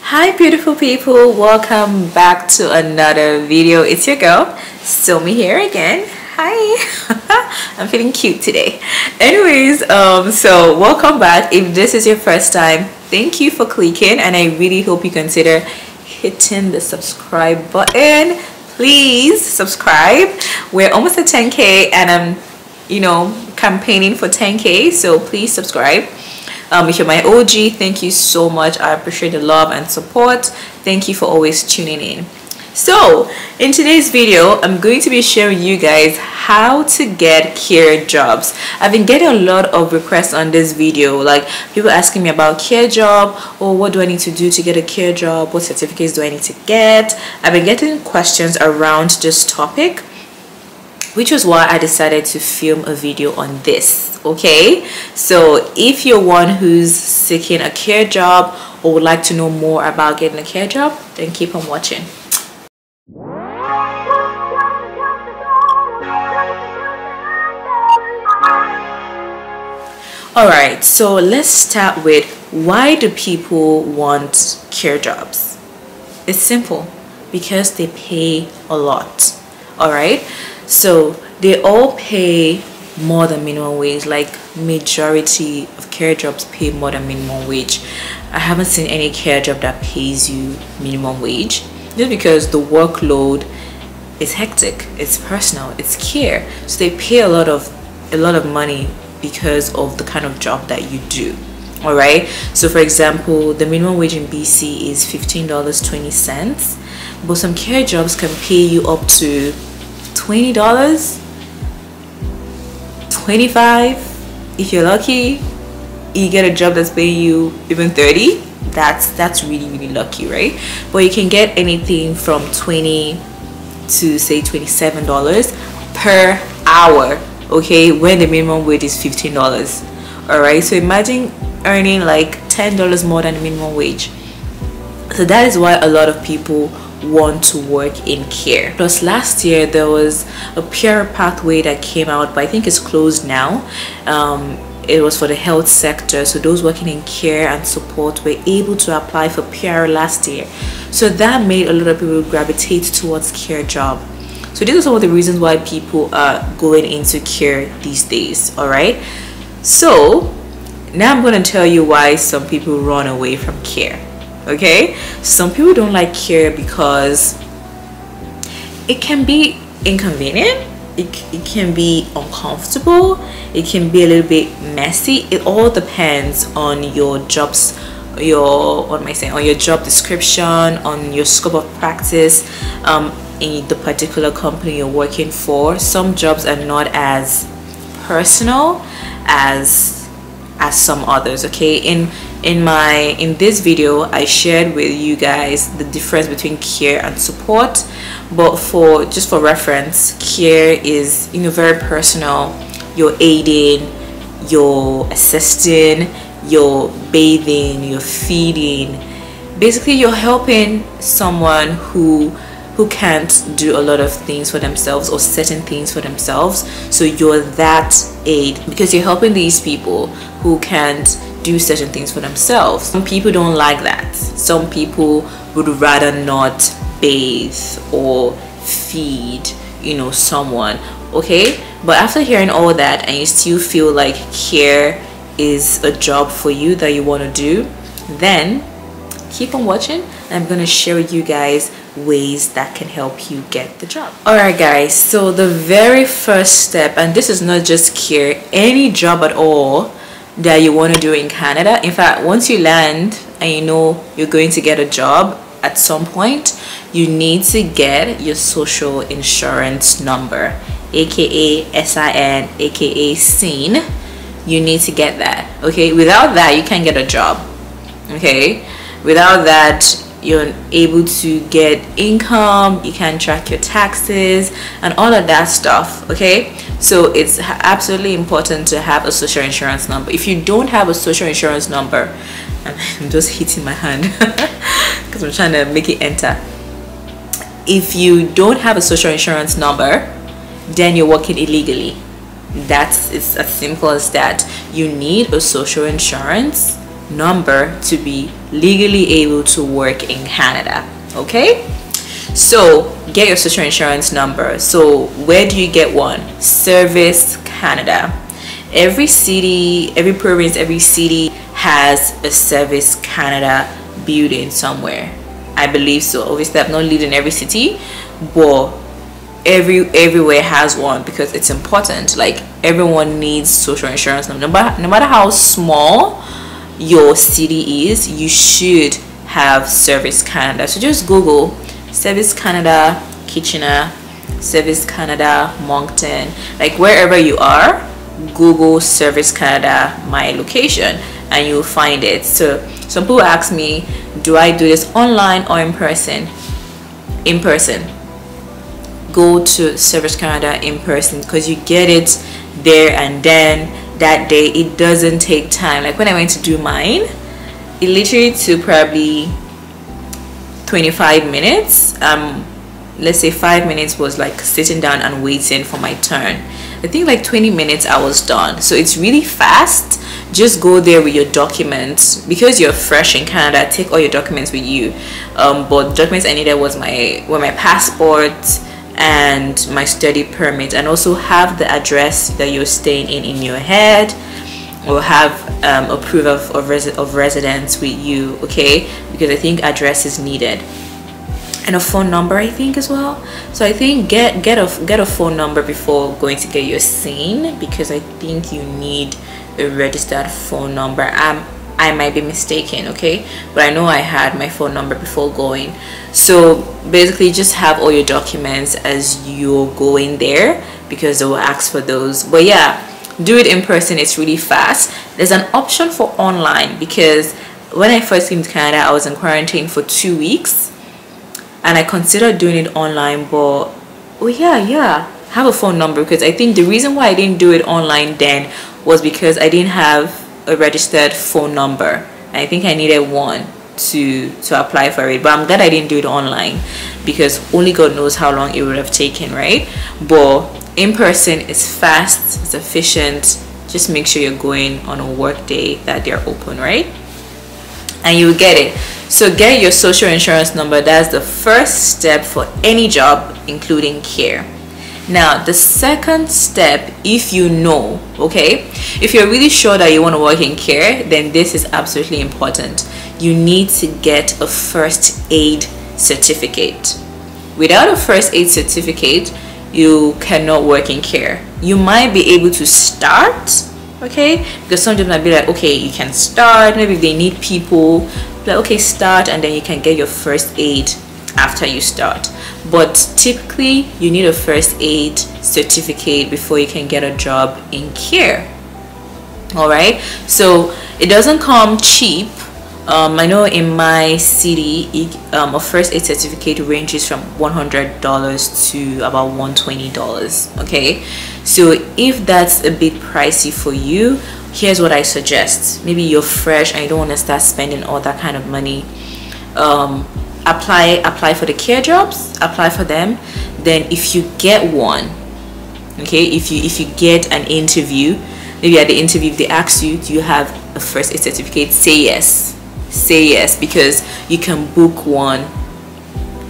Hi beautiful people, welcome back to another video. It's your girl Somi here again. Hi. I'm feeling cute today. Anyways, so welcome back. If this is your first time, thank you for clicking, and I really hope you consider hitting the subscribe button. Please subscribe. We're almost at 10k and I'm campaigning for 10k, so please subscribe. If you're my OG, thank you so much. I appreciate the love and support. Thank you for always tuning in. So in today's video, I'm going to be sharing you guys how to get care jobs. I've been getting a lot of requests on this video, like people asking me about care job, or what do I need to do to get a care job, what certificates do I need to get. I've been getting questions around this topic, which was why I decided to film a video on this. Okay, so if you're one who's seeking a care job or would like to know more about getting a care job, then keep on watching. Alright, so let's start with, why do people want care jobs? It's simple, because they pay a lot. Alright, so they all pay more than minimum wage. Like majority of care jobs pay more than minimum wage. I haven't seen any care job that pays you minimum wage, just because the workload is hectic, it's personal, it's care, so they pay a lot of money because of the kind of job that you do. All right, so for example, the minimum wage in BC is $15.20, but some care jobs can pay you up to $20, $25. If you're lucky, you get a job that's paying you even $30. That's really lucky, right? But you can get anything from $20 to say $27 per hour, okay, when the minimum wage is $15. All right, so imagine earning like $10 more than the minimum wage. So that is why a lot of people want to work in care. Plus last year there was a PR pathway that came out, but I think it's closed now. It was for the health sector, so those working in care and support were able to apply for PR last year. So that made a lot of people gravitate towards care job. So these are some of the reasons why people are going into care these days. All right, so now I'm going to tell you why some people run away from care. Okay, some people don't like care because it can be inconvenient, it can be uncomfortable, it can be a little bit messy. It all depends on your jobs, on your job description, on your scope of practice in the particular company you're working for. Some jobs are not as personal as some others. Okay, in this video I shared with you guys the difference between care and support, but just for reference, care is very personal. You're aiding, you're assisting, you're bathing, you're feeding. Basically you're helping someone who can't do a lot of things for themselves or certain things for themselves. So you're that aid because you're helping these people who can't do certain things for themselves. Some people don't like that. Some people would rather not bathe or feed someone. Okay, but after hearing all that and you still feel like care is a job for you that you want to do, then keep on watching. I'm going to share with you guys ways that can help you get the job. Alright guys, so the very first step, and this is not just care, any job at all that you want to do in Canada. In fact, once you land and you're going to get a job at some point, you need to get your social insurance number, aka SIN, aka SIN. You need to get that. Okay, without that you can't get a job. Okay, without that you're able to get income, you can track your taxes and all of that stuff. Okay, so it's absolutely important to have a social insurance number. If you don't have a social insurance number, I'm just hitting my hand because I'm trying to make it enter. If you don't have a social insurance number, then you're working illegally. It's as simple as that. You need a social insurance number to be legally able to work in Canada. Okay, so get your social insurance number. So where do you get one? Service Canada. Every city, every province, every city has a Service Canada building somewhere. I believe so. Obviously, I've not lived in every city, but everywhere has one because it's important. Like, everyone needs social insurance number. No matter how small your city is, you should have Service Canada. So just Google Service Canada Kitchener, Service Canada Moncton, like wherever you are, Google Service Canada my location and you'll find it. So some people ask me, do I do this online or in person? In person. Go to Service Canada in person because you get it there and then that day. It doesn't take time. Like when I went to do mine, it literally took probably 25 minutes. Let's say 5 minutes was like sitting down and waiting for my turn. I think like 20 minutes I was done. So it's really fast. Just go there with your documents. Because you're fresh in Canada, take all your documents with you. But the documents I needed was my passport and my study permit, and also have the address that you're staying in your head, or have a proof of residence with you. Okay, because I think address is needed, and a phone number I think as well. So I think get a phone number before going to get your SIN, because I think you need a registered phone number. I might be mistaken, okay, but I know I had my phone number before going. So basically just have all your documents as you're going there, because they will ask for those. But yeah, do it in person. It's really fast. There's an option for online, because when I first came to Canada, I was in quarantine for 2 weeks and I considered doing it online, but oh yeah, have a phone number, because I think the reason why I didn't do it online then was because I didn't have a registered phone number. I think I needed one to apply for it, but I'm glad I didn't do it online, because only God knows how long it would have taken, right? But in person, it's fast, it's efficient. Just make sure you're going on a work day that they're open, right? And you will get it. So get your social insurance number. That's the first step for any job, including care. Now the second step, if you know, okay, if you're really sure that you want to work in care, then this is absolutely important. You need to get a first aid certificate. Without a first aid certificate, you cannot work in care. You might be able to start, okay, because some jobs might be like, okay, you can start. Maybe if they need people, like, okay, start, and then you can get your first aid after you start. But typically you need a first aid certificate before you can get a job in care. All right, so it doesn't come cheap. I know in my city a first aid certificate ranges from $100 to about $120. okay, so if that's a bit pricey for you, here's what I suggest. Maybe you're fresh and you don't want to start spending all that kind of money. Apply for the care jobs, apply for them. Then if you get one, okay, if you get an interview, maybe at the interview if they ask you, do you have a first aid certificate, say yes, because you can book one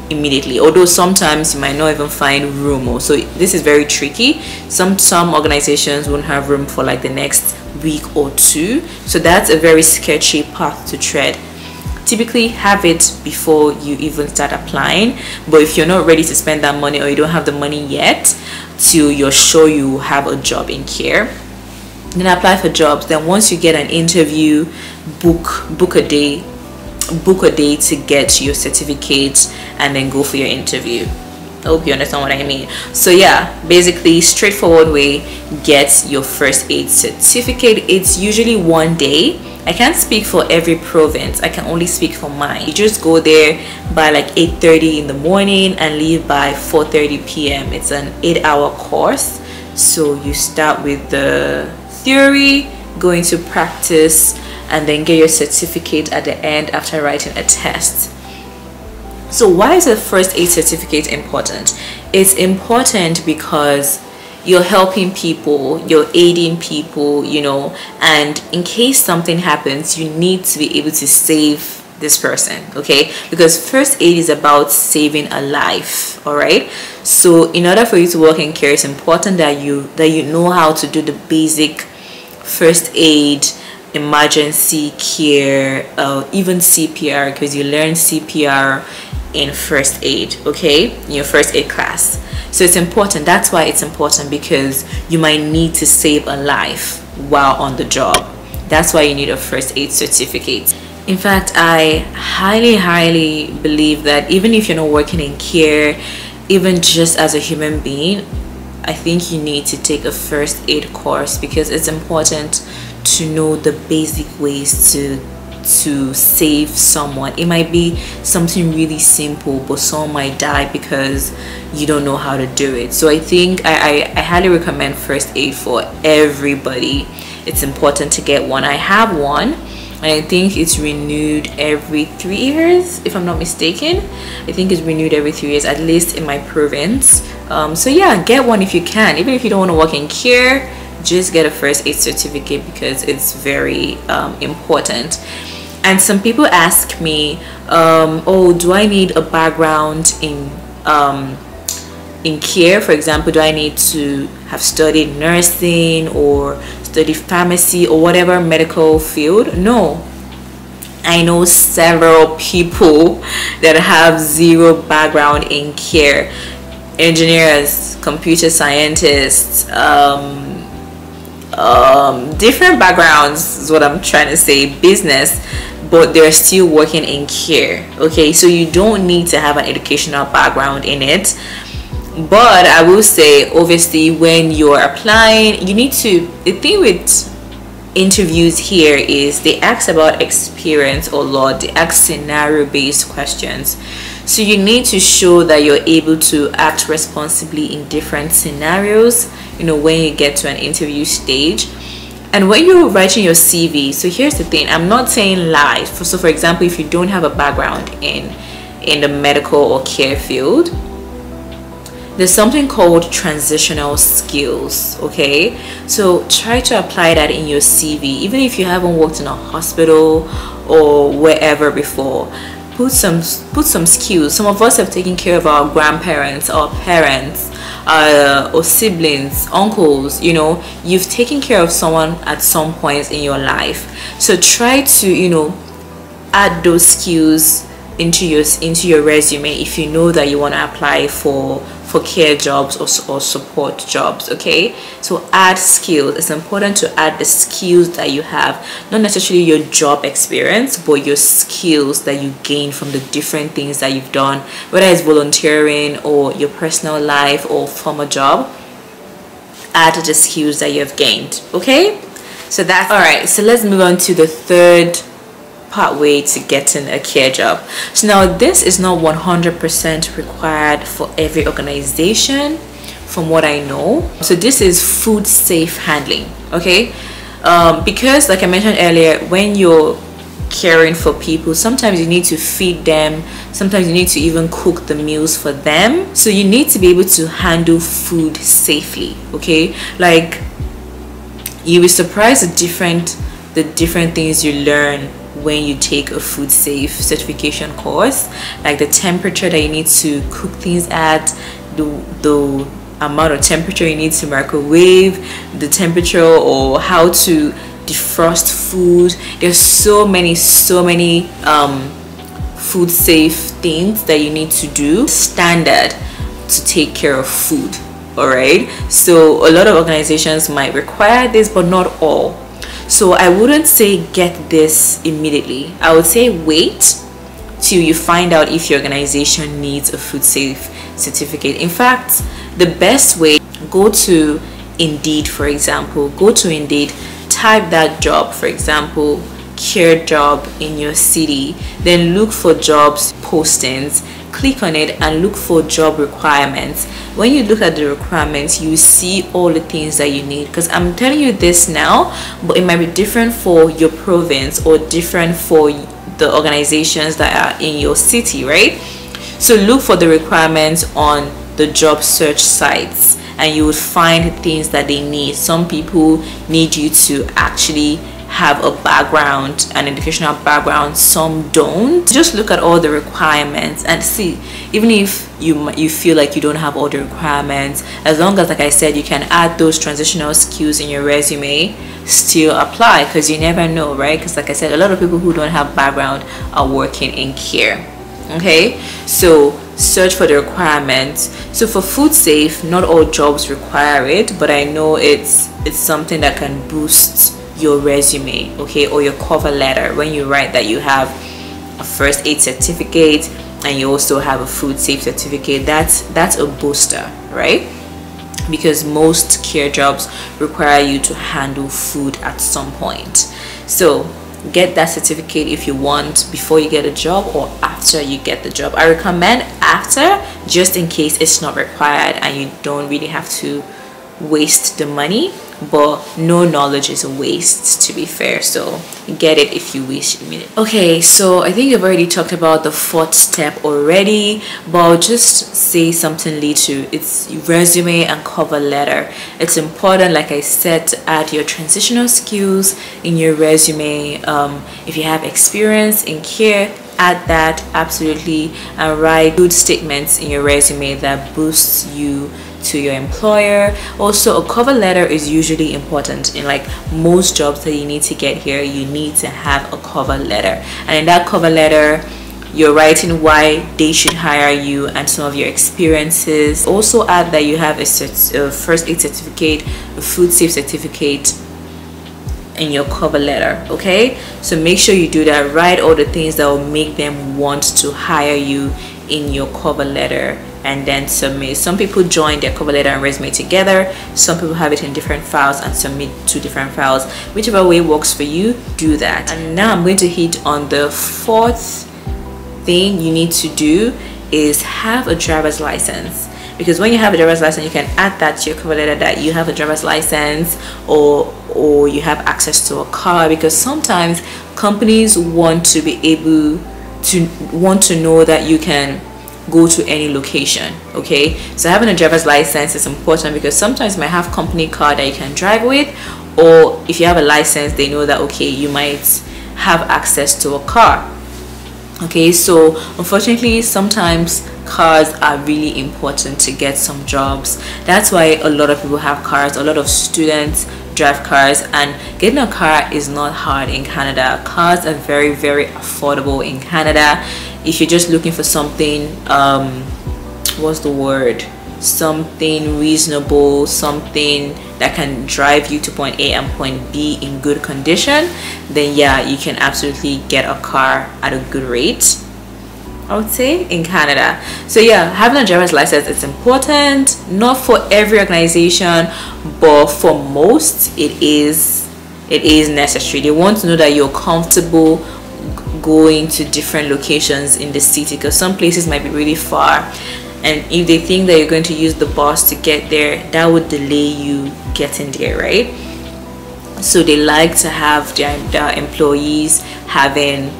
immediately. Although sometimes you might not even find room, so this is very tricky. Some organizations won't have room for like the next week or two, so that's a very sketchy path to tread. Typically have it before you even start applying. But if you're not ready to spend that money, or you don't have the money yet till you're sure you have a job in care, then apply for jobs. Then once you get an interview, book a day to get your certificate, and then go for your interview. I hope you understand what I mean. So yeah, basically straightforward way, get your first aid certificate. It's usually 1 day. I can't speak for every province, I can only speak for mine. You just go there by like 8:30 in the morning and leave by 4:30 p.m. It's an 8-hour course. So you start with the theory, go into practice, and then get your certificate at the end after writing a test. So why is a first aid certificate important? It's important because you're helping people, you're aiding people, you know, and in case something happens, you need to be able to save this person, okay? Because first aid is about saving a life, all right? So in order for you to work in care, it's important that you know how to do the basic first aid, emergency care, even CPR, because you learn CPR in first aid, okay, in your first aid class. So it's important. That's why it's important, because you might need to save a life while on the job. That's why you need a first aid certificate. In fact, I highly believe that even if you're not working in care, even just as a human being, I think you need to take a first aid course, because it's important to know the basic ways to save someone. It might be something really simple, but someone might die because you don't know how to do it. So I think I highly recommend first aid for everybody. It's important to get one. I have one, and I think it's renewed every 3 years, if I'm not mistaken. I think it's renewed every 3 years, at least in my province. So yeah, get one if you can. Even if you don't want to work in care, just get a first aid certificate, because it's very important. And some people ask me, oh, do I need a background in care? For example, do I need to have studied nursing or studied pharmacy or whatever medical field? No. I know several people that have zero background in care. Engineers, computer scientists, different backgrounds is what I'm trying to say, business, but they're still working in care, okay? So you don't need to have an educational background in it. But I will say, obviously, when you're applying, you need to, the thing with interviews here is they ask about experience a lot. They ask scenario based questions, so you need to show that you're able to act responsibly in different scenarios, you know, when you get to an interview stage. And when you're writing your CV, so here's the thing, I'm not saying lie. So for example, if you don't have a background in the medical or care field, there's something called transitional skills, okay? So try to apply that in your CV. Even if you haven't worked in a hospital or wherever before, put some skills. Some of us have taken care of our grandparents, our parents, or siblings, uncles. You know, you've taken care of someone at some point in your life. So try to, you know, add those skills into your resume if you know that you want to apply for care jobs or support jobs, okay? So add skills. It's important to add the skills that you have, not necessarily your job experience, but your skills that you gain from the different things that you've done, whether it's volunteering or your personal life or from a job. Add the skills that you've gained, okay? So that's all right. So let's move on to the third pathway to getting a care job. So now this is not 100% required for every organization, from what I know. So this is food safe handling, okay? Because like I mentioned earlier, when you're caring for people, sometimes you need to feed them, sometimes you need to even cook the meals for them. So you need to be able to handle food safely, okay? Like, you'll be surprised the different things you learn when you take a food safe certification course, like the temperature that you need to cook things at, the amount of temperature you need to microwave, the temperature, or how to defrost food. There's so many food safe things that you need to do standard to take care of food. All right, so a lot of organizations might require this, but not all. So I wouldn't say get this immediately. I would say wait till you find out if your organization needs a food safe certificate. In fact, the best way, go to Indeed, for example. Go to Indeed, type that job, for example, care job in your city, then look for jobs postings, click on it and look for job requirements. When you look at the requirements, you see all the things that you need, because I'm telling you this now, but it might be different for your province or different for the organizations that are in your city, right? So look for the requirements on the job search sites and you would find things that they need. Some people need you to actually have a background, an educational background, some don't. Just look at all the requirements and see, even if you feel like you don't have all the requirements, as long as, like I said, you can add those transitional skills in your resume, still apply, because you never know, right? Because like I said, a lot of people who don't have background are working in care. Okay, so search for the requirements. So for food safe, not all jobs require it, but I know it's something that can boost your resume, okay, or your cover letter when you write that you have a first aid certificate and you also have a food safe certificate. That's a booster, right? Because most care jobs require you to handle food at some point. So get that certificate if you want, before you get a job or after you get the job. I recommend after, just in case it's not required and you don't really have to waste the money, but no knowledge is a waste, to be fair, so get it if you wish. Okay, so I think I've already talked about the fourth step already, but I'll just say something little. It's resume and cover letter. It's important, like I said, to add your transitional skills in your resume. If you have experience in care, add that, absolutely, and write good statements in your resume that boosts you to your employer. Also, a cover letter is usually important in like most jobs that you need to get here. You need to have a cover letter, and in that cover letter you're writing why they should hire you and some of your experiences. Also add that you have a first aid certificate, a food safe certificate in your cover letter. Okay, so make sure you do that. Write all the things that will make them want to hire you in your cover letter and then submit. Some people join their cover letter and resume together. Some people have it in different files and submit to different files. Whichever way works for you, do that. And now I'm going to hit on the fourth thing you need to do, is have a driver's license. Because when you have a driver's license, you can add that to your cover letter that you have a driver's license, or you have access to a car, because sometimes companies want to be able to know that you can go to any location. Okay, so having a driver's license is important because sometimes you might have company car that you can drive with, or if you have a license, they know that okay, you might have access to a car. Okay, so unfortunately sometimes cars are really important to get some jobs. That's why a lot of people have cars. A lot of students drive cars, and getting a car is not hard in Canada. Cars are very, very affordable in Canada. If you're just looking for something, what's the word, something reasonable, something that can drive you to point A and point B in good condition, then yeah, you can absolutely get a car at a good rate, I would say, in Canada. So yeah, having a driver's license is important. Not for every organization, but for most it is necessary. They want to know that you're comfortable going to different locations in the city, because some places might be really far, and if they think that you're going to use the bus to get there, that would delay you getting there, right? So they like to have their employees having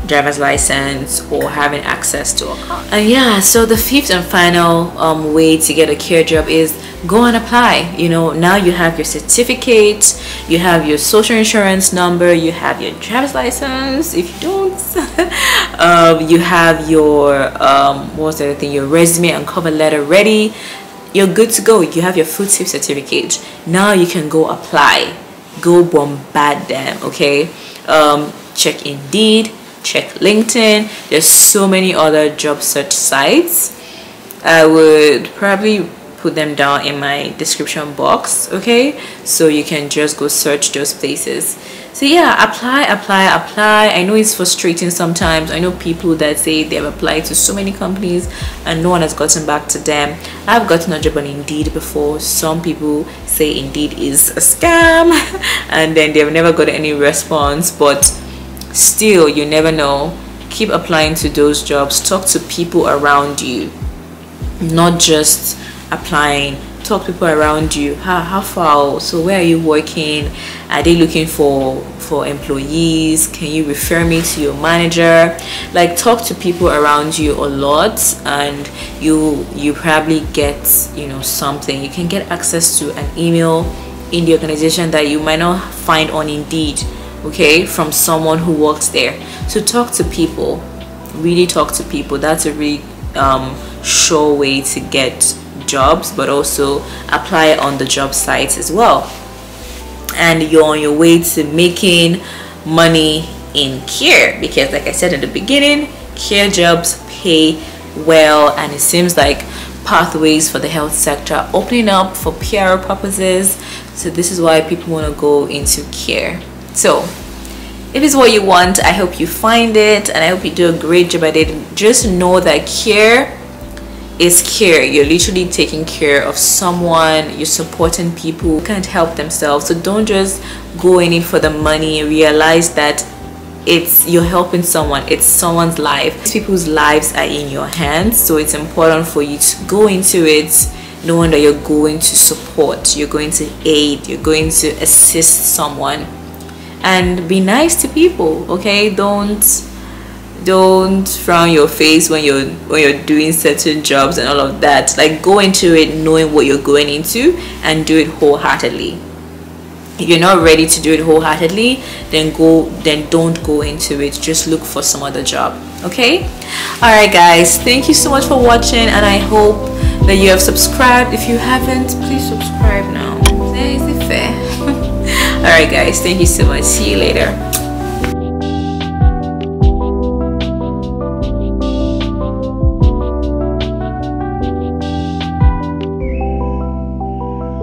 driver's license or having access to a car. And yeah, so the fifth and final way to get a care job is go and apply. You know, now you have your certificate, you have your social insurance number, you have your driver's license if you don't, you have your what's the other thing, your resume and cover letter ready. You're good to go. You have your food safe certificate. Now you can go apply, go bombard them. Okay, check Indeed, check LinkedIn. There's so many other job search sites. I would probably put them down in my description box, okay, so you can just go search those places. So yeah, apply. I know it's frustrating sometimes. I know people that say they have applied to so many companies and no one has gotten back to them. I've gotten a job on Indeed before. Some people say Indeed is a scam and then they've never got any response, but still, you never know. Keep applying to those jobs. Talk to people around you, not just applying talk to people around you. How far, so where are you working? Are they looking for employees? Can you refer me to your manager? Like, talk to people around you a lot, and you probably get, you know, something. You can get access to an email in the organization that you might not find on Indeed, okay, from someone who works there. So talk to people, really talk to people. That's a really sure way to get jobs, but also apply on the job sites as well. And you're on your way to making money in care, because like I said in the beginning, care jobs pay well, and it seems like pathways for the health sector are opening up for PR purposes. So this is why people want to go into care. So if it's what you want, I hope you find it, and I hope you do a great job at it. Just know that care is care. You're literally taking care of someone, you're supporting people who can't help themselves. So don't just go in it for the money. Realize that you're helping someone, it's someone's life. These people's lives are in your hands, so it's important for you to go into it knowing that you're going to support, you're going to aid, you're going to assist someone. And be nice to people, okay? Don't frown your face when you're doing certain jobs and all of that. Like, go into it knowing what you're going into and do it wholeheartedly. If you're not ready to do it wholeheartedly, then don't go into it. Just look for some other job, okay? All right guys, thank you so much for watching, and I hope that you have subscribed. If you haven't, please subscribe now. Is it fair? All right guys, thank you so much. See you later.